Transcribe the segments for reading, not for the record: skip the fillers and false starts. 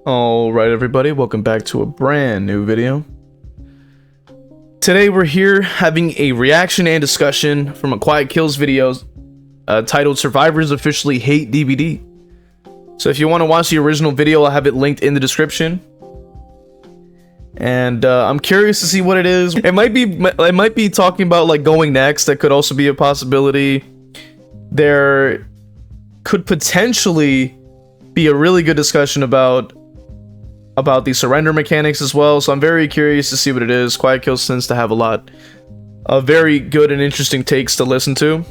Alright everybody, welcome back to a brand new video. Today we're here having a reaction and discussion from a Quiet Kills video titled Survivors Officially Hate DBD. So if you want to watch the original video, I'll have it linked in the description. And I'm curious to see what it is. It might be talking about like going next. That could also be a possibility. There could potentially be a really good discussion about the surrender mechanics as well, so I'm very curious to see what it is. Quiet Kills tends to have a lot of very good and interesting takes to listen to.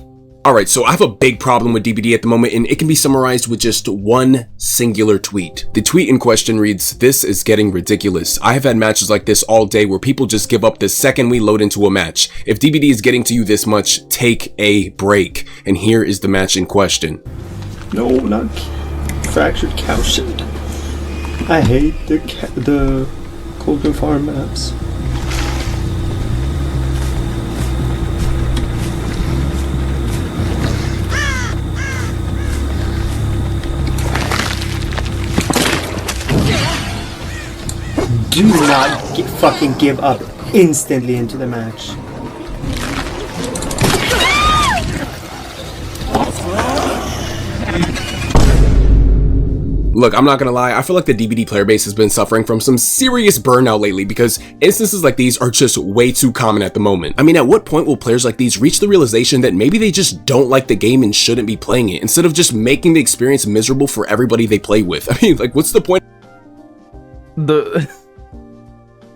Alright, so I have a big problem with DBD at the moment, and it can be summarized with just one singular tweet. The tweet in question reads, "This is getting ridiculous. I have had matches like this all day where people just give up the second we load into a match. If DBD is getting to you this much, take a break." And here is the match in question. No, not fractured cow shit. I hate the Golden Farm maps. Do not fucking give up instantly into the match. Look, I'm not gonna lie, I feel like the DBD player base has been suffering from some serious burnout lately because instances like these are just way too common at the moment. I mean, at what point will players like these reach the realization that maybe they just don't like the game and shouldn't be playing it, instead of just making the experience miserable for everybody they play with? I mean, like, what's the point?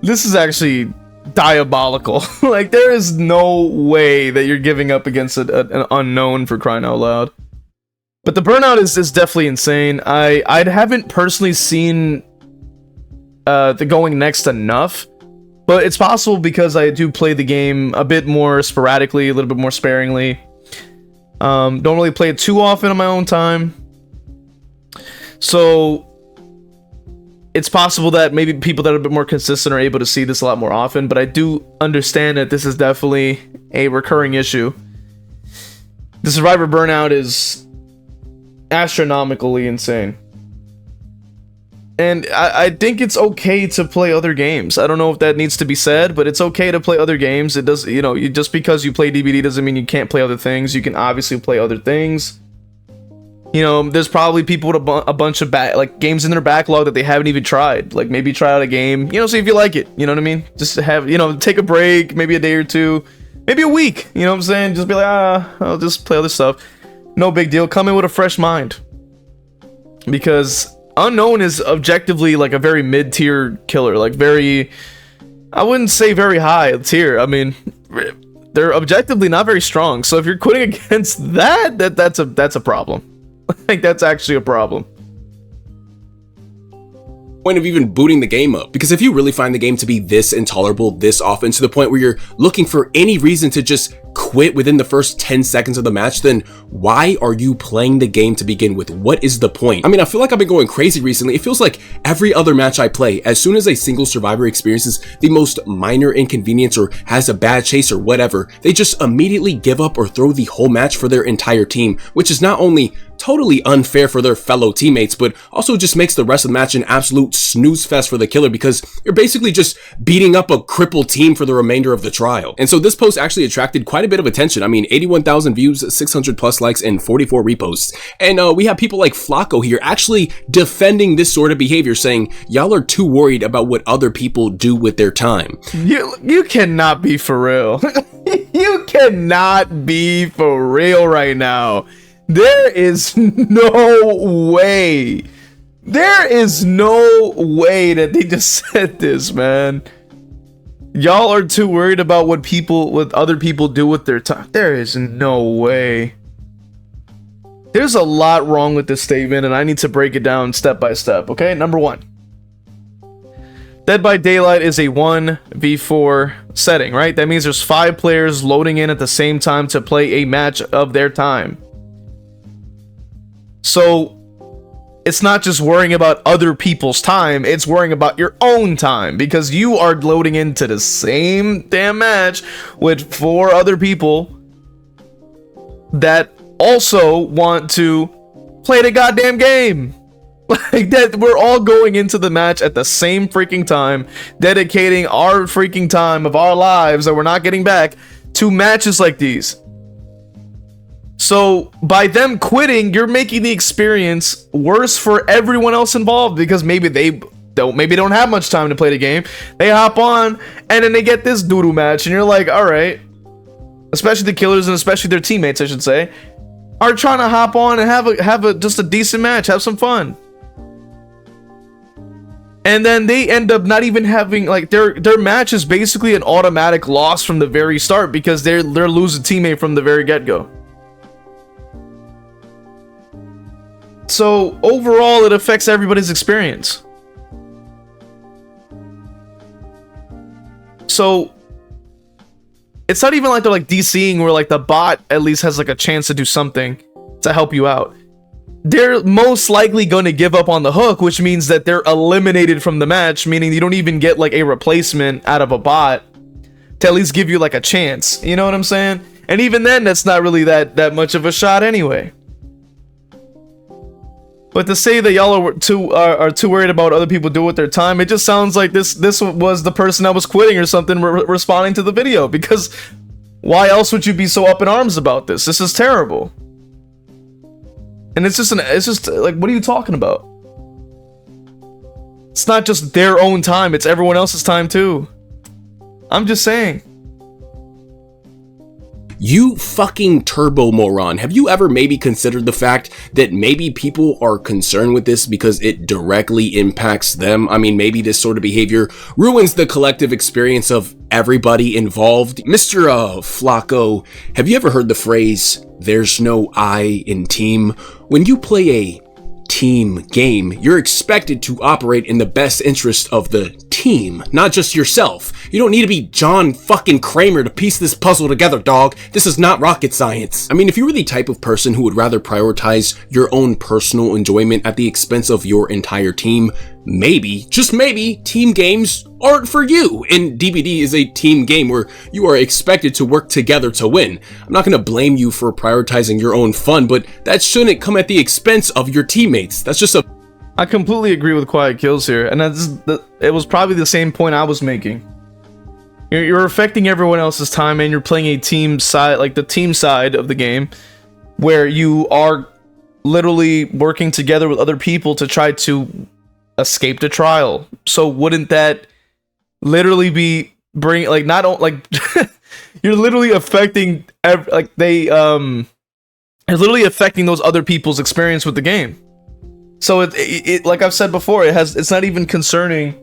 This is actually diabolical. Like, there is no way that you're giving up against an unknown, for crying out loud. But the burnout is definitely insane. I haven't personally seen the going next enough, but it's possible because I do play the game a bit more sporadically, a little bit more sparingly. Don't really play it too often on my own time. So it's possible that maybe people that are a bit more consistent are able to see this a lot more often, but I do understand that this is definitely a recurring issue. The survivor burnout is astronomically insane, and I think it's okay to play other games. I don't know if that needs to be said, but it's okay to play other games. It does, you know, just because you play DBD doesn't mean you can't play other things. You can obviously play other things. You know, there's probably people with a bunch of games in their backlog that they haven't even tried. Like, maybe try out a game, you know, see if you like it. You know what I mean? Just have, you know, take a break, maybe a day or two, maybe a week. You know what I'm saying? Just be like, I'll just play other stuff. No big deal. Come in with a fresh mind. Because Unknown is objectively like a very mid-tier killer. Like, very, I wouldn't say very high tier. I mean, they're objectively not very strong. So if you're quitting against that's a problem. Like, that's actually a problem. Point of even booting the game up, because if you really find the game to be this intolerable this often, to the point where you're looking for any reason to just quit within the first 10 seconds of the match, then why are you playing the game to begin with? What is the point? I mean, I feel like I've been going crazy recently. It feels like every other match I play, as soon as a single survivor experiences the most minor inconvenience or has a bad chase or whatever, they just immediately give up or throw the whole match for their entire team, which is not only totally unfair for their fellow teammates, but also just makes the rest of the match an absolute snooze fest for the killer, because you're basically just beating up a crippled team for the remainder of the trial. And so this post actually attracted quite a bit of attention. I mean, 81,000 views, 600 plus likes, and 44 reposts. And we have people like Flacco here actually defending this sort of behavior, saying, y'all are too worried about what other people do with their time. You cannot be for real. You cannot be for real right now. There is no way. There is no way that they just said this, man. Y'all are too worried about what other people do with their time. There is no way. There's a lot wrong with this statement, and I need to break it down step by step, okay? Number one. Dead by Daylight is a 1v4 setting, right? That means there's 5 players loading in at the same time to play a match of their time. So it's not just worrying about other people's time, it's worrying about your own time, because you are loading into the same damn match with 4 other people that also want to play the goddamn game. Like that, we're all going into the match at the same freaking time, dedicating our freaking time of our lives that we're not getting back to matches like these. So by them quitting, you're making the experience worse for everyone else involved, because maybe they don't have much time to play the game. They hop on and then they get this doo-doo match, and you're like, all right. Especially the killers, and especially their teammates, I should say, are trying to hop on and have a just a decent match, have some fun. And then they end up not even having, like, their match is basically an automatic loss from the very start, because they're losing teammate from the very get-go. So overall, it affects everybody's experience. So it's not even like they're like DCing where like the bot at least has like a chance to do something to help you out. They're most likely going to give up on the hook, which means that they're eliminated from the match, meaning you don't even get like a replacement out of a bot to at least give you like a chance. You know what I'm saying? And even then, that's not really that much of a shot anyway. But to say that y'all are too worried about what other people do with their time, it just sounds like this was the person that was quitting or something responding to the video, because why else would you be so up in arms about this? This is terrible. And it's just like, what are you talking about? It's not just their own time, it's everyone else's time too. I'm just saying. You fucking turbo moron. Have you ever maybe considered the fact that maybe people are concerned with this because it directly impacts them? I mean, maybe this sort of behavior ruins the collective experience of everybody involved. Mr. Flacco, have you ever heard the phrase, "there's no I in team"? When you play a team game, you're expected to operate in the best interest of the team, not just yourself. You don't need to be John fucking Kramer to piece this puzzle together, dog. This is not rocket science. I mean, if you were the type of person who would rather prioritize your own personal enjoyment at the expense of your entire team, maybe, just maybe, team games aren't for you. And DBD is a team game where you are expected to work together to win. I'm not gonna blame you for prioritizing your own fun, but that shouldn't come at the expense of your teammates. That's just a... I completely agree with Quiet Kills here, and it was probably the same point I was making. You're affecting everyone else's time, and you're playing a team side, like the team side of the game, where you are literally working together with other people to try to escape the trial. So wouldn't that literally be you're literally affecting you're literally affecting those other people's experience with the game. So it like I've said before, it's not even concerning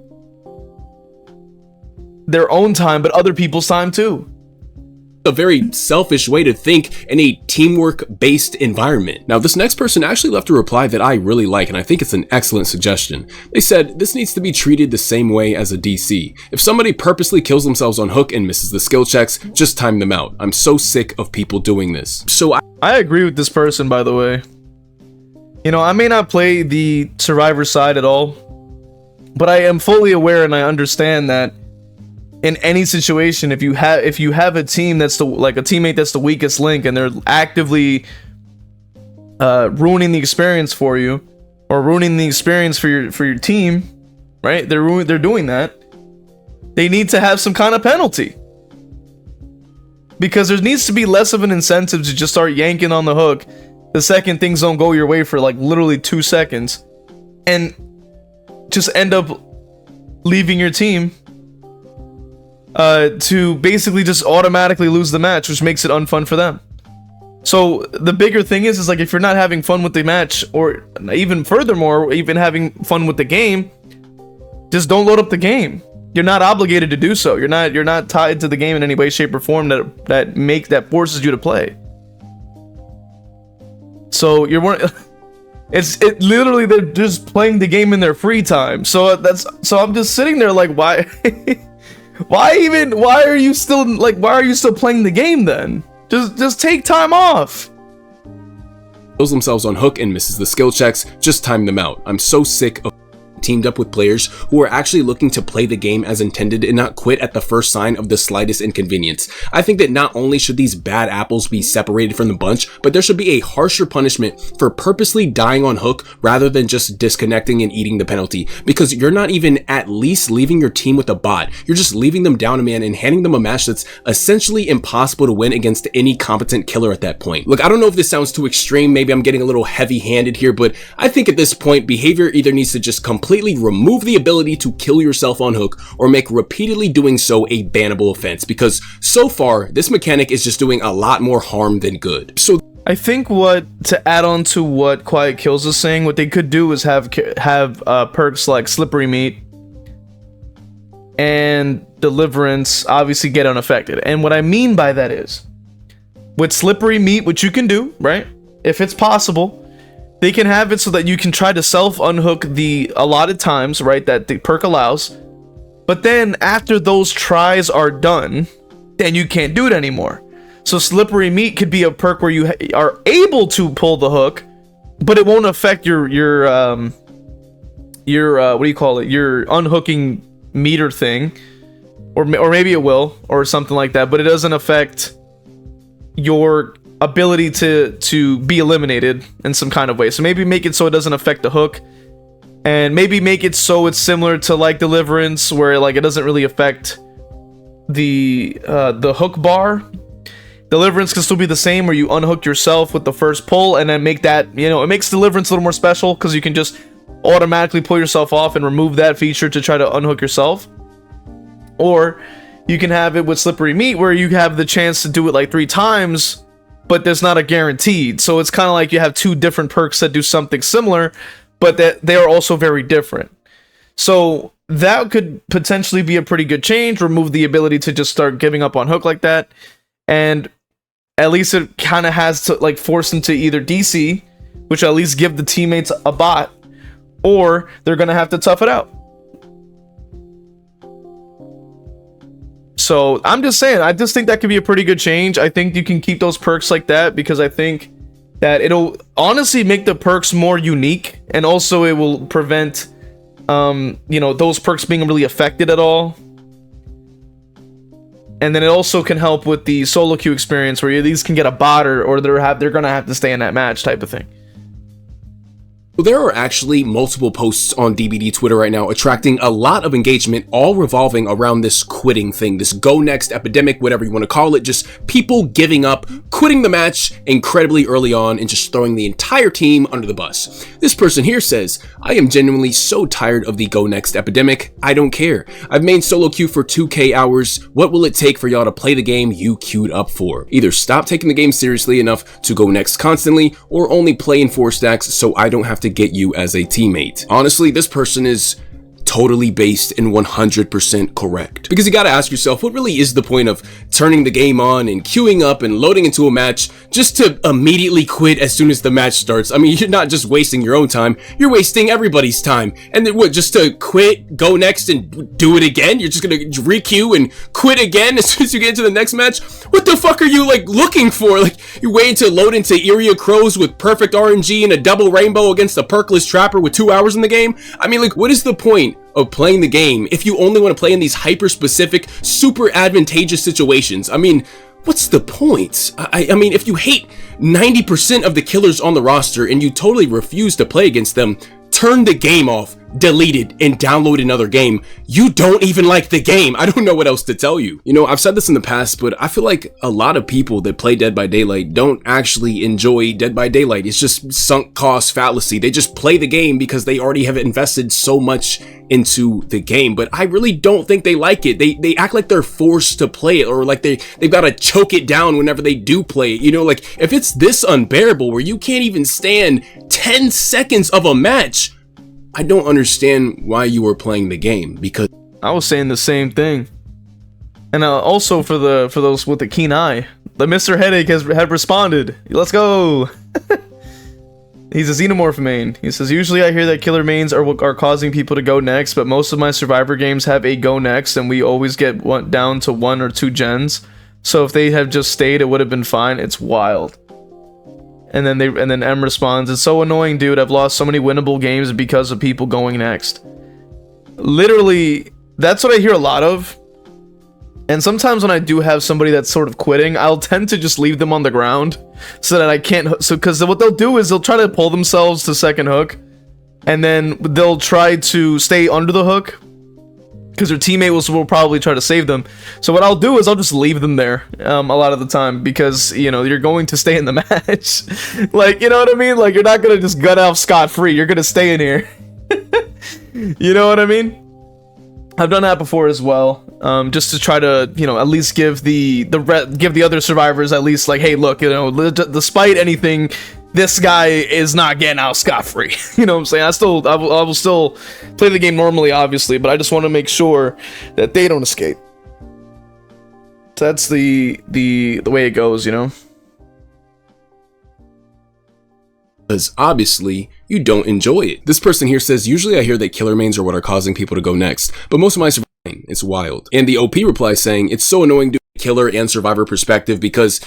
their own time, but other people's time too. A very selfish way to think in a teamwork-based environment. Now, this next person actually left a reply that I really like, and I think it's an excellent suggestion. They said, this needs to be treated the same way as a DC. If somebody purposely kills themselves on hook and misses the skill checks, just time them out. I'm so sick of people doing this. So I agree with this person, by the way. You know, I may not play the survivor side at all, but I am fully aware and I understand that in any situation, if you have a team that's a teammate that's the weakest link, and they're actively ruining the experience for you, or ruining the experience for your team, right? They're doing that. They need to have some kind of penalty, because there needs to be less of an incentive to just start yanking on the hook the second things don't go your way for like literally 2 seconds, and just end up leaving your team to basically just automatically lose the match, which makes it unfun for them. So the bigger thing is like, if you're not having fun with the match, or even furthermore, even having fun with the game, just don't load up the game. You're not obligated to do so. You're not tied to the game in any way, shape, or form that forces you to play. So it's literally they're just playing the game in their free time. So I'm just sitting there like, why? Why are you still playing the game then? Just take time off. Kills themselves on hook and misses the skill checks, just time them out. I'm so sick of teamed up with players who are actually looking to play the game as intended and not quit at the first sign of the slightest inconvenience. I think that not only should these bad apples be separated from the bunch, but there should be a harsher punishment for purposely dying on hook rather than just disconnecting and eating the penalty, because you're not even at least leaving your team with a bot. You're just leaving them down a man and handing them a match that's essentially impossible to win against any competent killer at that point. Look, I don't know if this sounds too extreme, maybe I'm getting a little heavy-handed here, but I think at this point, behavior either needs to just completely remove the ability to kill yourself on hook or make repeatedly doing so a bannable offense, because so far, this mechanic is just doing a lot more harm than good. So I think to add on to what Quiet Kills is saying, what they could do is have perks like Slippery Meat and Deliverance obviously get unaffected. And what I mean by that is, with Slippery Meat, which you can do, right? If it's possible, they can have it so that you can try to self-unhook the allotted times, right, that the perk allows. But then after those tries are done, then you can't do it anymore. So Slippery Meat could be a perk where you are able to pull the hook, but it won't affect your what do you call it? Your unhooking meter thing, or maybe it will, or something like that. But it doesn't affect your ability to be eliminated in some kind of way. So maybe make it so it doesn't affect the hook, and maybe make it so it's similar to like Deliverance, where like it doesn't really affect the hook bar. Deliverance can still be the same, where you unhook yourself with the first pull, and then make that, you know, it makes Deliverance a little more special because you can just automatically pull yourself off and remove that feature to try to unhook yourself. Or you can have it with Slippery Meat, where you have the chance to do it like 3 times, but there's not a guaranteed. So it's kind of like you have 2 different perks that do something similar, but that they are also very different. So that could potentially be a pretty good change. Remove the ability to just start giving up on hook like that. And at least it kind of has to like force them to either DC, which at least give the teammates a bot, or they're gonna have to tough it out. So I'm just saying, I just think that could be a pretty good change. I think you can keep those perks like that, because I think that it'll honestly make the perks more unique, and also it will prevent you know, those perks being really affected at all. And then it also can help with the solo queue experience, where you at least can get a bot, or they're gonna have to stay in that match type of thing. There are actually multiple posts on DBD Twitter right now attracting a lot of engagement, all revolving around this quitting thing, this go next epidemic, whatever you want to call it, just people giving up, quitting the match incredibly early on, and just throwing the entire team under the bus. This person here says, I am genuinely so tired of the go next epidemic. I don't care. I've made solo queue for 2K hours. What will it take for y'all to play the game you queued up for? Either stop taking the game seriously enough to go next constantly, or only play in 4 stacks so I don't have to get you as a teammate. Honestly, this person is totally based and 100% correct. Because you gotta ask yourself, what really is the point of turning the game on and queuing up and loading into a match just to immediately quit as soon as the match starts? I mean, you're not just wasting your own time, you're wasting everybody's time. And then what, just to quit, go next, and do it again? You're just gonna re-queue and quit again as soon as you get into the next match? What the fuck are you like looking for? Like, you're waiting to load into Iria Crows with perfect RNG and a double rainbow against a perkless trapper with 2 hours in the game? I mean, like, what is the point of playing the game if you only want to play in these hyper-specific, super advantageous situations? I mean, what's the point? I mean, if you hate 90% of the killers on the roster and you totally refuse to play against them, turn the game off, delete it, and download another game. You don't even like the game. I don't know what else to tell you. You know, I've said this in the past, but I feel like a lot of people that play Dead by Daylight don't actually enjoy Dead by Daylight. It's just sunk cost fallacy. They just play the game because they already have invested so much into the game, but I really don't think they like it. They act like they're forced to play it, or like they've got to choke it down whenever they do play it. You know, like, if it's this unbearable where you can't even stand 10 seconds of a match, I don't understand why you are playing the game, because I was saying the same thing. And also for those with the keen eye, the Mr. Headache had responded. Let's go. He's a Xenomorph main. He says, usually I hear that killer mains are causing people to go next, but most of my Survivor games have a go next, and we always get down to 1 or 2 gens. So if they have just stayed, it would have been fine. It's wild. And then M responds, "It's so annoying, dude. I've lost so many winnable games because of people going next." Literally, that's what I hear a lot of. And sometimes when I do have somebody that's sort of quitting, I'll tend to just leave them on the ground so that I can't. So, because what they'll do is they'll try to pull themselves to second hook, and then they'll try to stay under the hook because their teammate will probably try to save them. So what I'll do is I'll just leave them there a lot of the time, because you know you're going to stay in the match. Like, you know what I mean? Like, you're not gonna just gut out scot-free. You're gonna stay in here. You know what I mean? I've done that before as well, just to try to, you know, at least give the other survivors at least, like, hey, look, you know, despite anything, this guy is not getting out scot-free. You know what I'm saying? I will still play the game normally, obviously, but I just want to make sure that they don't escape. So that's the way it goes, you know? Because obviously you don't enjoy it. This person here says, usually I hear that killer mains are what are causing people to go next, but most of my surviving, it's wild. And the OP replies saying, it's so annoying to killer and survivor perspective because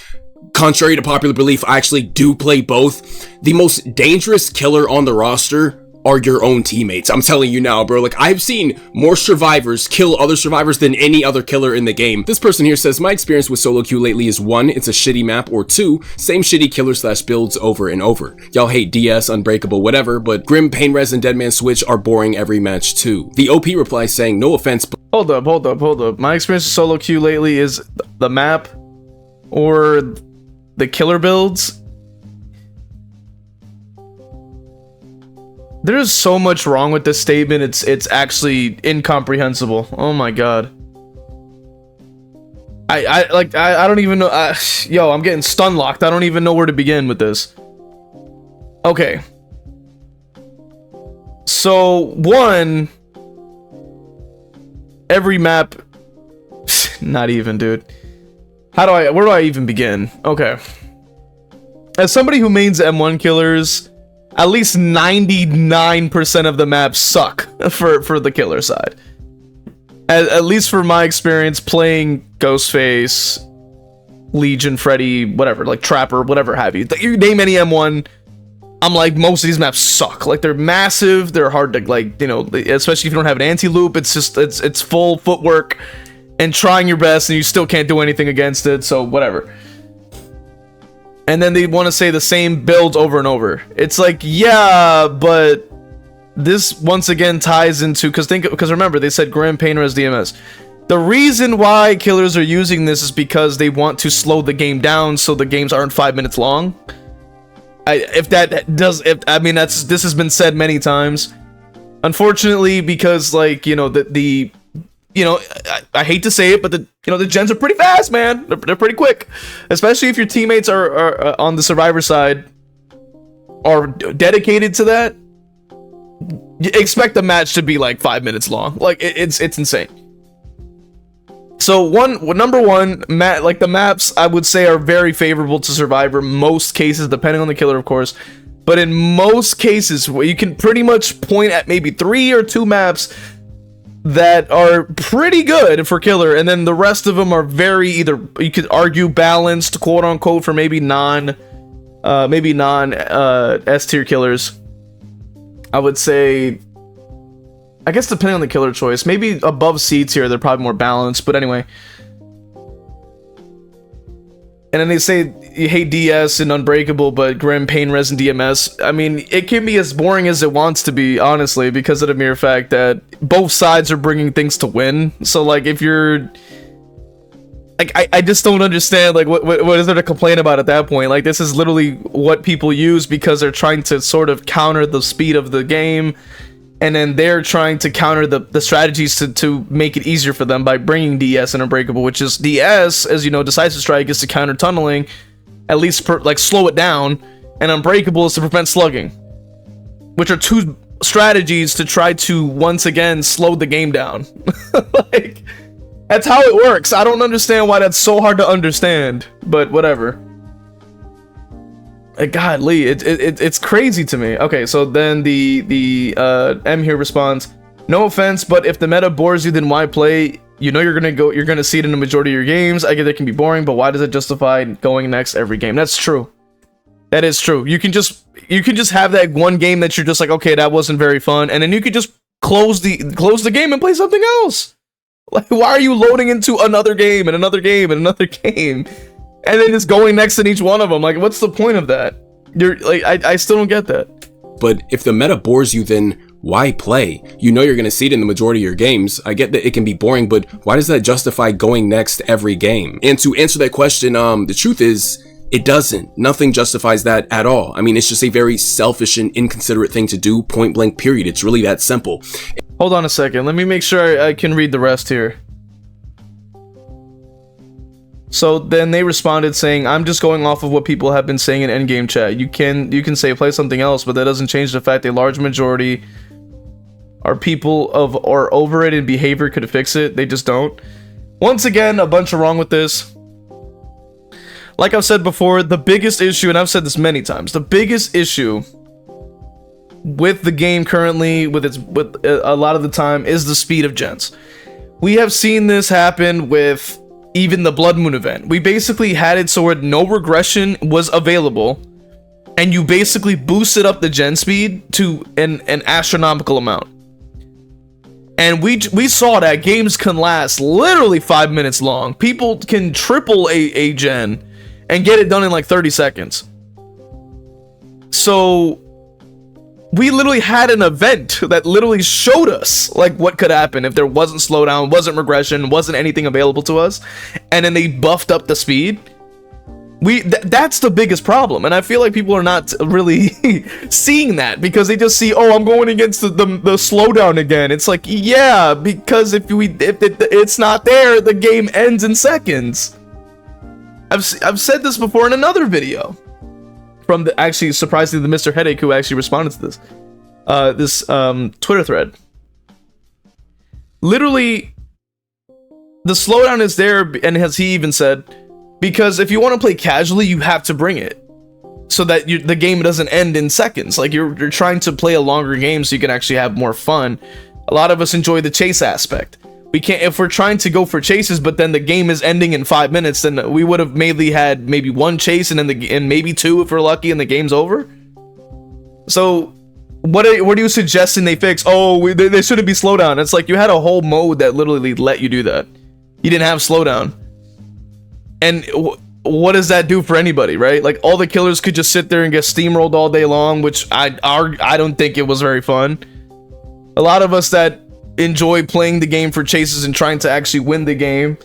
contrary to popular belief, I actually do play both. The most dangerous killer on the roster are your own teammates. I'm telling you now, bro. Like, I've seen more survivors kill other survivors than any other killer in the game. This person here says, my experience with solo queue lately is 1, it's a shitty map, or 2, same shitty killer slash builds over and over. Y'all hate DS, Unbreakable, whatever, but Grim, Pain Res, and Deadman Switch are boring every match too. The OP replies saying, no offense, but Hold up. My experience with solo queue lately is the map or the killer builds. There's so much wrong with this statement, it's actually incomprehensible. Oh my god. I don't even know. Yo, I'm getting stun locked. I don't even know where to begin with this. Okay. So, 1, every map, not even, dude. Where do I even begin? Okay. As somebody who mains M1 killers, at least 99% of the maps suck for the killer side. At least for my experience playing Ghostface, Legion, Freddy, whatever, like Trapper, whatever have you. You name any M1, I'm like, most of these maps suck. Like, they're massive, they're hard to, like, you know, especially if you don't have an anti-loop, it's just, it's full footwork and trying your best and you still can't do anything against it, so whatever. And then they want to say the same builds over and over. It's like, yeah, but this once again ties into, because remember, they said Grim, Pain Res, DMS. The reason why killers are using this is because they want to slow the game down so the games aren't 5 minutes long. This has been said many times. Unfortunately, because, like, you know, you know, I hate to say it, but the gens are pretty fast, man. They're pretty quick, especially if your teammates are on the survivor side are dedicated to that. You expect the match to be like 5 minutes long. Like, it's insane. So number one, like, the maps I would say are very favorable to survivor most cases, depending on the killer, of course. But in most cases, you can pretty much point at maybe 3 or 2 maps that are pretty good for killer, and then the rest of them are very, either you could argue balanced, quote unquote, for maybe non S tier killers. I would say, I guess depending on the killer choice, maybe above C tier they're probably more balanced, but anyway. And then they say you hate DS and Unbreakable, but Grim, Pain Res, and DMS. I mean, it can be as boring as it wants to be, honestly, because of the mere fact that both sides are bringing things to win. So, like, if you're... Like, I just don't understand, like, what is there to complain about at that point? Like, this is literally what people use because they're trying to sort of counter the speed of the game, and then they're trying to counter the strategies to make it easier for them by bringing DS and Unbreakable, which is DS, as you know, Decisive Strike is to counter tunneling, at least slow it down, and Unbreakable is to prevent slugging, which are 2 strategies to try to once again slow the game down. Like, that's how it works. I don't understand why that's so hard to understand, but whatever. Godly, it's crazy to me. Okay, so then the M here responds, no offense, but if the meta bores you, then why play? You know you're gonna see it in the majority of your games. I get it can be boring, but why does it justify going next every game? That's true. That is true. You can just have that one game that you're just like, okay, that wasn't very fun, and then you could just close the game and play something else. Like, why are you loading into another game and another game and another game, and then just going next in each one of them? Like, what's the point of that? You're like, I still don't get that. But if the meta bores you, then why play? You know you're going to see it in the majority of your games. I get that it can be boring, but why does that justify going next every game? And to answer that question, the truth is, it doesn't. Nothing justifies that at all. I mean, it's just a very selfish and inconsiderate thing to do, point blank, period. It's really that simple. Hold on a second. Let me make sure I can read the rest here. So then they responded saying, I'm just going off of what people have been saying in endgame chat. You can say play something else, but that doesn't change the fact a large majority are people or over it, and behavior could fix it. They just don't. Once again, a bunch of wrong with this. Like I've said before, the biggest issue, and I've said this many times, the biggest issue with the game currently, with a lot of the time, is the speed of gens. We have seen this happen with even the Blood Moon event. We basically had it so where no regression was available, and you basically boosted up the gen speed to an astronomical amount. And we saw that games can last literally 5 minutes long. People can triple a gen and get it done in like 30 seconds. So we literally had an event that literally showed us like what could happen if there wasn't slowdown, wasn't regression, wasn't anything available to us, and then they buffed up the speed. That's the biggest problem, and I feel like people are not really seeing that, because they just see, oh, I'm going against the slowdown again. It's like, yeah, because if it's not there, the game ends in seconds. I've said this before in another video from actually surprisingly the Mr. Headache, who actually responded to this Twitter thread. Literally, the slowdown is there, and as he even said, because if you want to play casually, you have to bring it so that the game doesn't end in seconds. Like, you're trying to play a longer game so you can actually have more fun. A lot of us enjoy the chase aspect. We can't, if we're trying to go for chases, but then the game is ending in 5 minutes, then we would have mainly had maybe one chase and then maybe two if we're lucky, and the game's over. So what are you suggesting they fix? Oh, there shouldn't be slowdown. It's like you had a whole mode that literally let you do that. You didn't have slowdown. And what does that do for anybody, right? Like, all the killers could just sit there and get steamrolled all day long, which I don't think it was very fun. A lot of us that enjoy playing the game for chases and trying to actually win the game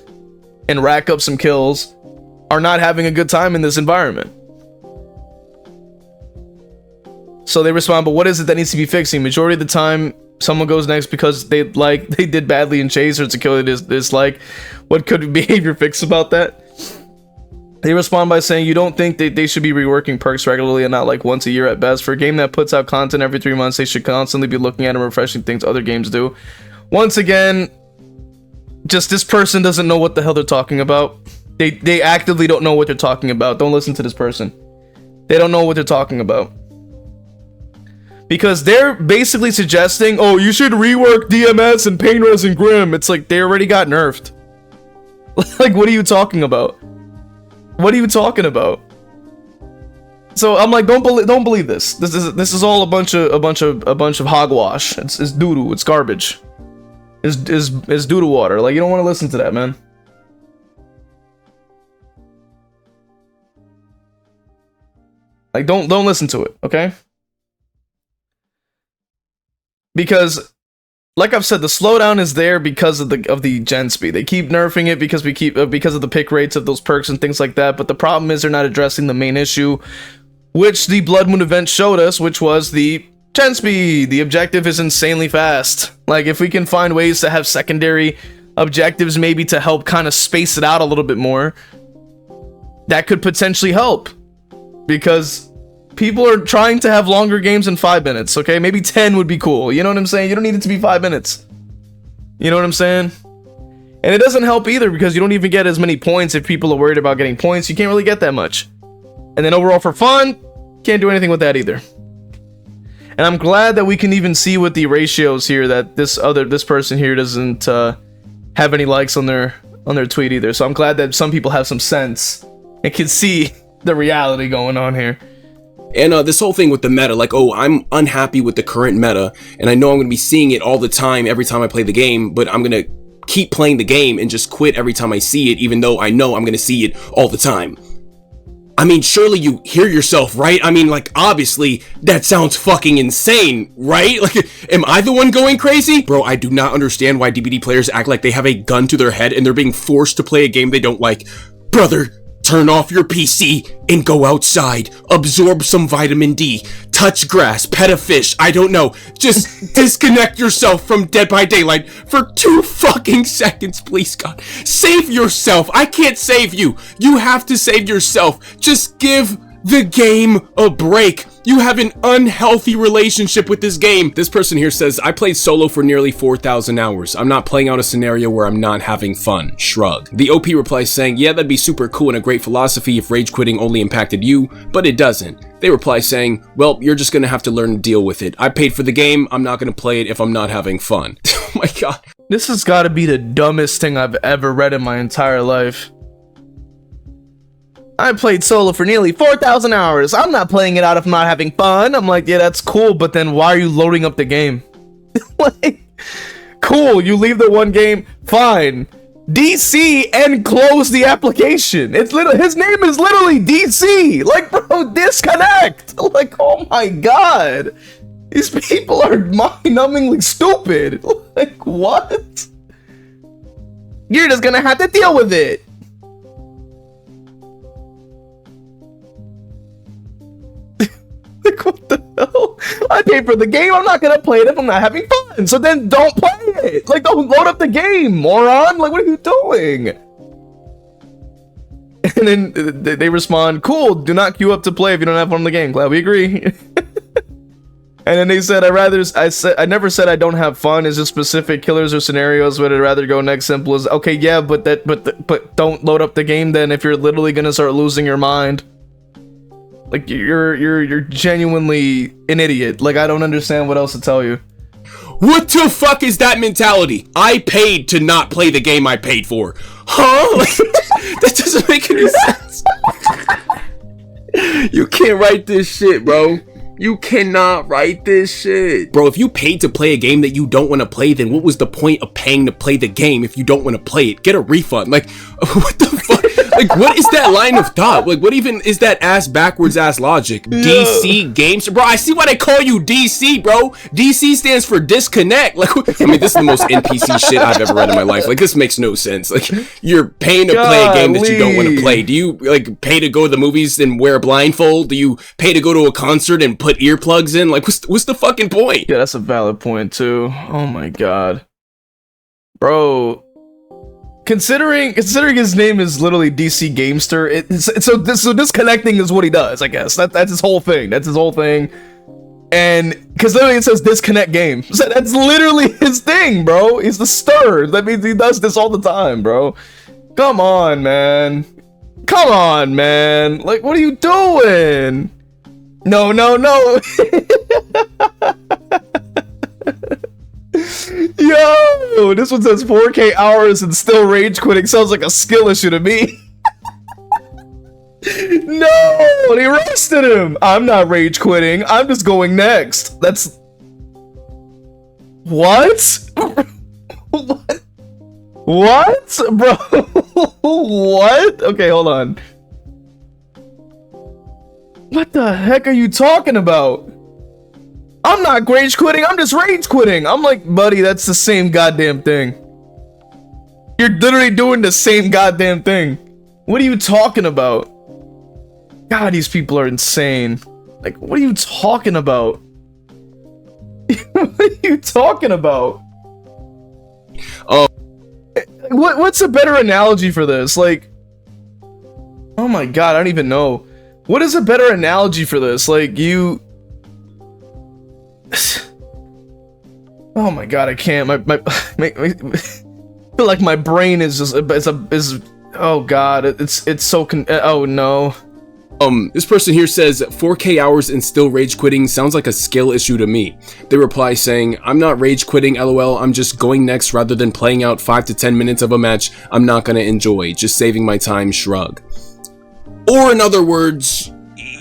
and rack up some kills are not having a good time in this environment. So they respond, but what is it that needs to be fixing? Majority of the time, someone goes next because they did badly in chase, or it's a kill they dislike. What could behavior fix about that? They respond by saying, you don't think they should be reworking perks regularly and not like once a year at best? For a game that puts out content every 3 months, they should constantly be looking at and refreshing things other games do. Once again, just this person doesn't know what the hell they're talking about. They actively don't know what they're talking about. Don't listen to this person. They don't know what they're talking about. Because they're basically suggesting, oh, you should rework DMS and Pain Res and Grim. It's like, they already got nerfed. Like, what are you talking about? What are you talking about? So I'm like, don't believe this. This is all a bunch of hogwash. It's doo-doo. It's garbage. It's doo-doo water. Like, you don't want to listen to that, man. Like, don't listen to it, okay? Because, like I've said, the slowdown is there because of the gen speed. They keep nerfing it because because of the pick rates of those perks and things like that. But the problem is they're not addressing the main issue, which the Blood Moon event showed us, which was the gen speed. The objective is insanely fast. Like, if we can find ways to have secondary objectives, maybe to help kind of space it out a little bit more, that could potentially help. Because people are trying to have longer games in 5 minutes, okay? Maybe 10 would be cool. You know what I'm saying? You don't need it to be 5 minutes. You know what I'm saying? And it doesn't help either, because you don't even get as many points if people are worried about getting points. You can't really get that much. And then overall for fun, can't do anything with that either. And I'm glad that we can even see with the ratios here that this person here doesn't have any likes on their tweet either. So I'm glad that some people have some sense and can see the reality going on here. And this whole thing with the meta, like, oh, I'm unhappy with the current meta, and I know I'm going to be seeing it all the time every time I play the game, but I'm going to keep playing the game and just quit every time I see it, even though I know I'm going to see it all the time. I mean, surely you hear yourself, right? I mean, like, obviously, that sounds fucking insane, right? Like, am I the one going crazy? Bro, I do not understand why DBD players act like they have a gun to their head and they're being forced to play a game they don't like. Brother, turn off your PC and go outside. Absorb some vitamin D. Touch grass. Pet a fish. I don't know. Just disconnect yourself from Dead by Daylight for 2 fucking seconds, please, God. Save yourself. I can't save you. You have to save yourself. Just give the game a break. You have an unhealthy relationship with this game. This person here says, I played solo for nearly 4,000 hours. I'm not playing out a scenario where I'm not having fun. Shrug. The OP replies saying, yeah, that'd be super cool and a great philosophy if rage quitting only impacted you, but it doesn't. They reply saying, well, you're just gonna have to learn to deal with it. I paid for the game. I'm not gonna play it if I'm not having fun. Oh my God. This has got to be the dumbest thing I've ever read in my entire life. I played solo for nearly 4,000 hours. I'm not playing it out if I'm not having fun. I'm like, yeah, that's cool, but then why are you loading up the game? Like, cool, you leave the one game, fine. DC and close the application. It's literally, his name is literally DC. Like, bro, disconnect. Like, oh my God. These people are mind-numbingly stupid. Like, what? You're just gonna have to deal with it. Like, what the hell? I paid for the game. I'm not gonna play it if I'm not having fun. So then don't play it. Like, don't load up the game, moron. Like, what are you doing? And then they respond, cool, do not queue up to play if you don't have fun in the game. Glad we agree. And then they said, I never said I don't have fun. Is it specific killers or scenarios? Would I rather go next simple as, okay, yeah, but don't load up the game then if you're literally gonna start losing your mind. Like, you're genuinely an idiot. Like, I don't understand what else to tell you. What the fuck is that mentality? I paid to not play the game I paid for. Huh? Like, that doesn't make any sense. You can't write this shit, bro. You cannot write this shit. Bro, if you paid to play a game that you don't want to play, then what was the point of paying to play the game if you don't want to play it? Get a refund. Like, what the fuck? Like, what is that line of thought? Like, what even is that backwards ass logic? Yeah. DC games? Bro, I see why they call you DC, bro. DC stands for disconnect. Like, I mean, this is the most NPC shit I've ever read in my life. Like, this makes no sense. Like, you're paying to play a game that you don't want to play. Do you, like, pay to go to the movies and wear a blindfold? Do you pay to go to a concert and put earplugs in? Like, what's the fucking point? Yeah, that's a valid point, too. Oh my God. Bro. Considering his name is literally DC Gamester, so disconnecting is what he does, I guess. That's his whole thing. That's his whole thing. And because literally it says disconnect game. So that's literally his thing, bro. He's the stir. That means he does this all the time, bro. Come on, man. Come on, man. Like, what are you doing? No. Yo, this one says 4K hours and still rage quitting. Sounds like a skill issue to me. No, they arrested him. I'm not rage quitting. I'm just going next. That's what? What, bro? What? Okay, hold on. What the heck are you talking about? I'm not rage quitting, I'm just rage quitting. I'm like, buddy, that's the same goddamn thing. You're literally doing the same goddamn thing. What are you talking about? God, these people are insane. Like, what are you talking about? What are you talking about? Oh. What's a better analogy for this? Like, oh my God, I don't even know. What is a better analogy for this? Like, you... Oh my God, I can't. I feel like my brain is just oh God, it's so oh no. This person here says 4K hours and still rage quitting sounds like a skill issue to me. They reply saying, I'm not rage quitting, lol, I'm just going next rather than playing out 5 to 10 minutes of a match I'm not gonna enjoy, just saving my time, shrug. Or in other words,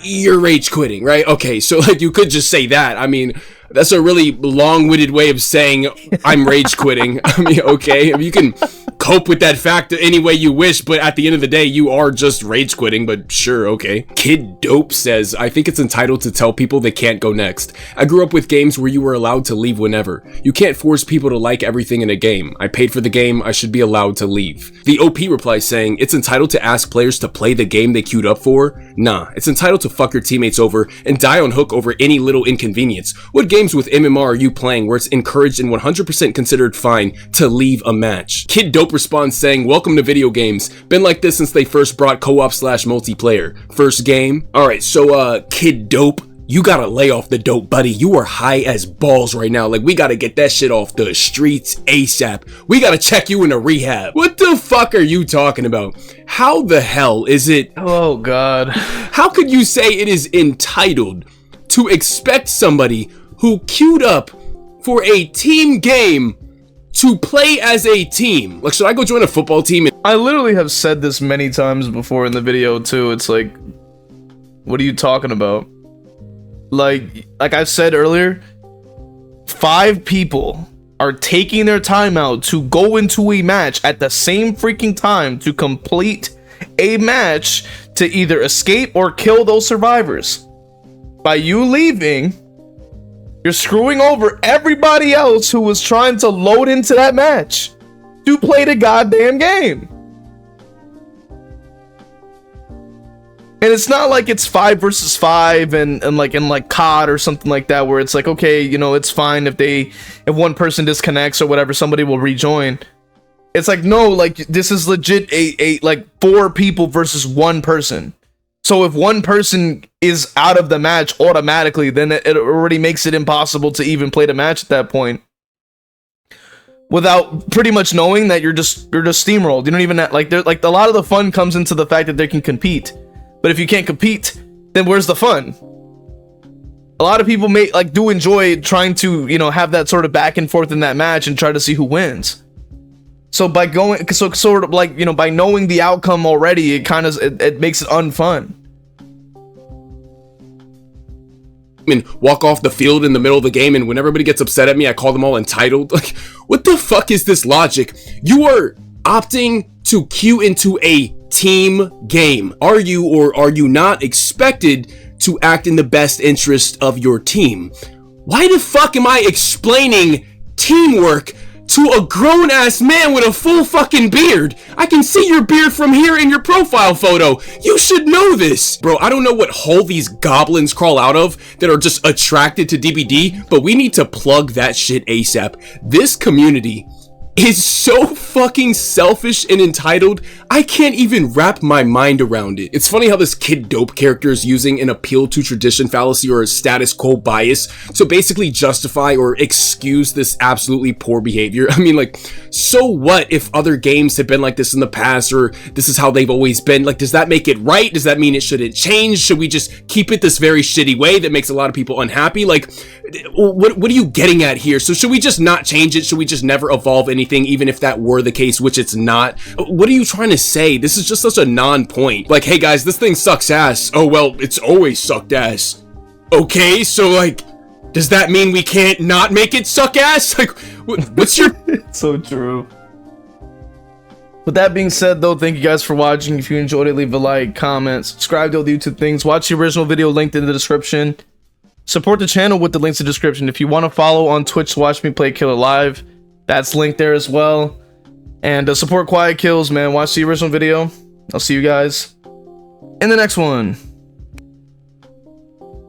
you're rage quitting, right? Okay, so like you could just say that. I mean, that's a really long-winded way of saying I'm rage quitting. I mean, okay, you can cope with that fact any way you wish, but at the end of the day, you are just rage quitting, but sure, okay. Kid Dope says, I think it's entitled to tell people they can't go next. I grew up with games where you were allowed to leave whenever. You can't force people to like everything in a game. I paid for the game, I should be allowed to leave. The OP replies saying, it's entitled to ask players to play the game they queued up for? Nah, it's entitled to fuck your teammates over and die on hook over any little inconvenience. What games with MMR are you playing where it's encouraged and 100% considered fine to leave a match? Kid Dope responds saying, welcome to video games. Been like this since they first brought co-op/multiplayer. First game? Alright, so Kid Dope, you gotta lay off the dope, buddy. You are high as balls right now. Like, we gotta get that shit off the streets ASAP. We gotta check you into rehab. What the fuck are you talking about? How the hell is it? Oh god. How could you say it is entitled to expect somebody who queued up for a team game to play as a team? Like, should I go join a football team? I literally have said this many times before in the video too. It's like, what are you talking about? Like I said earlier, 5 people are taking their time out to go into a match at the same freaking time to complete a match to either escape or kill those survivors. By you leaving, you're screwing over everybody else who was trying to load into that match to play the goddamn game. And it's not like it's 5 versus 5 and like in like COD or something like that, where it's like, okay, you know, it's fine if one person disconnects or whatever, somebody will rejoin. It's like, no, like this is legit a like 4 people versus 1 person. So if one person is out of the match automatically, then it already makes it impossible to even play the match at that point. Without pretty much knowing that you're just steamrolled. You don't even like a lot of the fun comes into the fact that they can compete. But if you can't compete, then where's the fun? A lot of people do enjoy trying to, you know, have that sort of back and forth in that match and try to see who wins. So by going, sort of like, you know, by knowing the outcome already, it makes it unfun. I mean, walk off the field in the middle of the game, and when everybody gets upset at me, I call them all entitled. Like, what the fuck is this logic? You are opting to queue into a team game. Are you or are you not expected to act in the best interest of your team? Why the fuck am I explaining teamwork to a grown-ass man with a full fucking beard? I can see your beard from here in your profile photo. You should know this. Bro, I don't know what hole these goblins crawl out of that are just attracted to DBD, but we need to plug that shit ASAP. This community is so fucking selfish and entitled, I can't even wrap my mind around it. It's funny how this Kid Dope character is using an appeal to tradition fallacy or a status quo bias to basically justify or excuse this absolutely poor behavior. I mean, like, so what if other games have been like this in the past, or this is how they've always been? Like, does that make it right? Does that mean it shouldn't change? Should we just keep it this very shitty way that makes a lot of people unhappy? Like, what are you getting at here? So should we just not change it? Should we just never evolve anything, even if that were the case, which it's not? What are you trying to say? This is just such a non-point. Like, hey guys, this thing sucks ass. Oh well, it's always sucked ass. Okay, so like, does that mean we can't not make it suck ass? Like, what's your... It's so true. With that being said, though, thank you guys for watching. If you enjoyed it, leave a like, comment, subscribe to all the YouTube things, watch the original video linked in the description. Support the channel with the links in the description. If you want to follow on Twitch to watch me play Killer Live, that's linked there as well. And support Quiet Kills, man. Watch the original video. I'll see you guys in the next one.